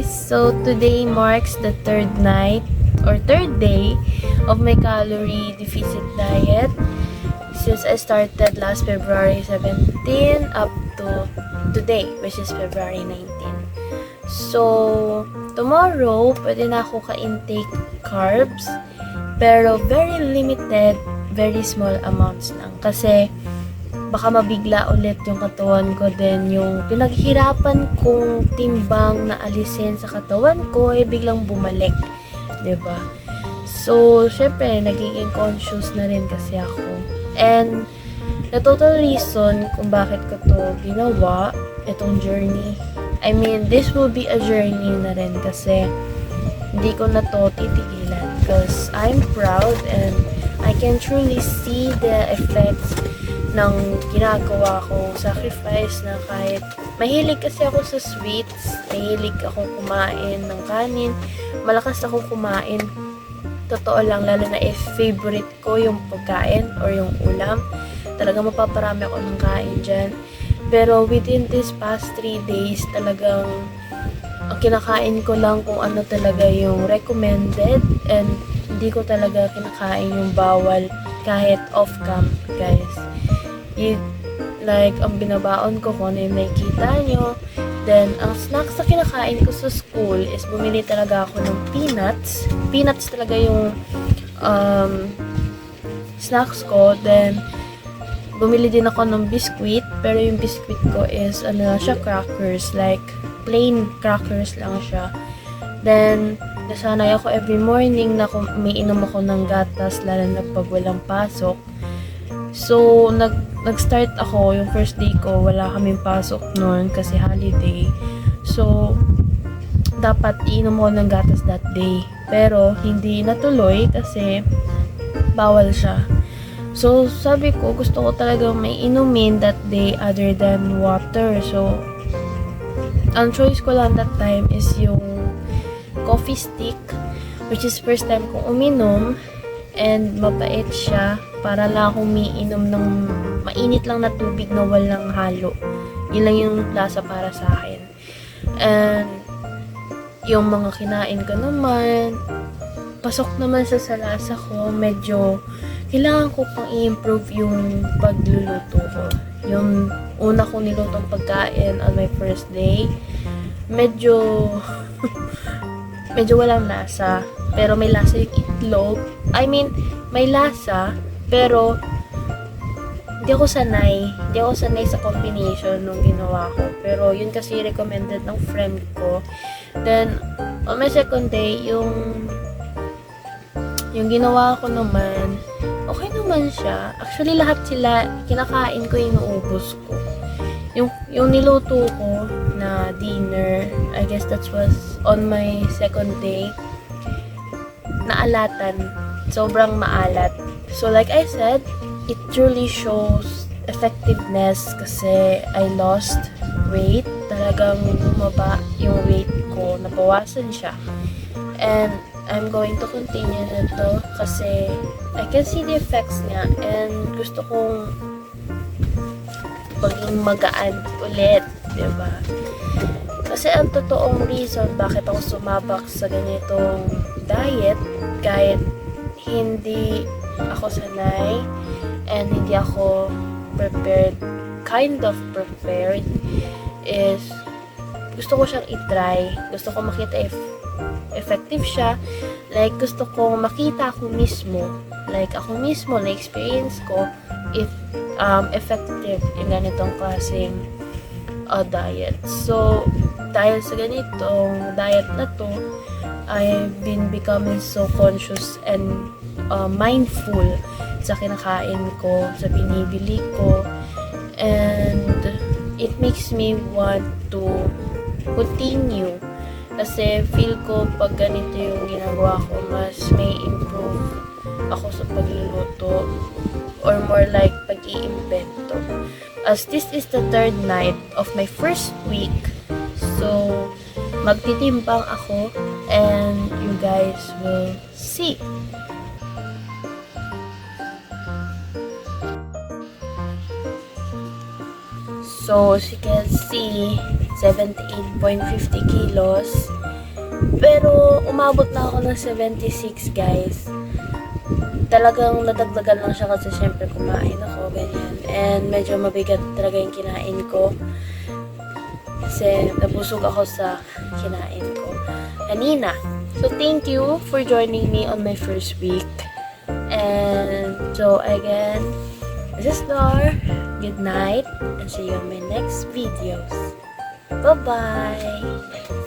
So today marks the third night or third day of my calorie deficit diet since I started last February 17 up to today, which is February 19. So tomorrow, pwede na ako ka-intake carbs, pero very limited, very small amounts lang. Kasi baka mabigla ulit yung katawan ko, then yung pinaghirapan kong timbang na alisin sa katawan ko ay biglang bumalik, 'di ba? So syempre nagiging conscious na rin kasi ako, and the total reason kung bakit ko to ginawa, itong journey, I mean this will be a journey na rin kasi hindi ko na to titigilan because I'm proud and I can truly see the effects ng ginagawa ko, sacrifice na kahit mahilig kasi ako sa sweets, mahilig ako kumain ng kanin, malakas ako kumain, totoo lang, lalo na if favorite ko yung pagkain or yung ulam, talaga mapaparami ako ng kain dyan. Pero within this past 3 days, talagang kinakain ko lang kung ano talaga yung recommended, and hindi ko talaga kinakain yung bawal kahit off-cam, guys. Like, ang binabaon ko kung ano yung nakikita nyo. Then, ang snacks na kinakain ko sa school is bumili talaga ako ng peanuts. Peanuts talaga yung snacks ko. Then, bumili din ako ng biscuit. Pero yung biscuit ko is, ano siya, crackers. Like, plain crackers lang siya. Then, nasanay ako every morning na umiinom ako ng gatas, lalo na pag walang pasok. So, nag-start ako, yung first day ko, wala kaming pasok noon kasi holiday. So, dapat iinom ako ng gatas that day. Pero, hindi natuloy kasi bawal siya. So, sabi ko, gusto ko talaga may inumin that day other than water. So, ang choice ko lang that time is yung coffee stick, which is first time kong uminom, and mabait siya. Para lang akong umiinom ng mainit lang na tubig na walang halo. Yun lang yung lasa para sa akin. And yung mga kinain ko naman, pasok naman sa lasa ko. Medyo kailangan ko pang i-improve yung pagluluto ko. Yung una kong nilutong pagkain on my first day, medyo medyo walang lasa. Pero may lasa yung itlog. I mean, may lasa, pero hindi ako sanay sa combination nung ginawa ko. Pero yun kasi recommended ng friend ko. Then on my second day, yung ginawa ko naman, okay naman siya. Actually, lahat sila kinakain ko, inuubos ko. Yung niluto ko na dinner, I guess that was on my second day, naalatan. Sobrang maalat. So like I said, it truly shows effectiveness kasi I lost weight. Talagang bumaba yung weight ko. Nabawasan siya. And I'm going to continue na to kasi I can see the effects niya, and gusto kong maging magaan ulit, diba? Kasi ang totoong reason bakit ako sumabak sa ganitong diet, kahit hindi ako sanay and hindi ako prepared, kind of prepared, is gusto ko siyang i-try. Gusto ko makita if effective siya. Like, gusto ko makita ako mismo. Like, ako mismo, na-experience ko if effective yung ganitong klaseng diet. So, dahil sa ganitong diet na to, I've been becoming so conscious and mindful sa kinakain ko, sa binibili ko, and it makes me want to continue kasi feel ko pag ganito yung ginagawa ko, mas may improve ako sa pagluluto, or more like pag-iimbento. As this is the third night of my first week, so magtitimbang ako and you guys will see. So, as you can see, 78.50 kilos. Pero umabot na ako ng 76 guys. Talagang nadagdagan lang siya kasi syempre kumain ako, ganyan. And medyo mabigat talaga yung kinain ko. Kasi nabusog ako sa kinain ko kanina. So thank you for joining me on my first week. And so again, this is Dor. Good night and see you on my next videos. Bye-bye!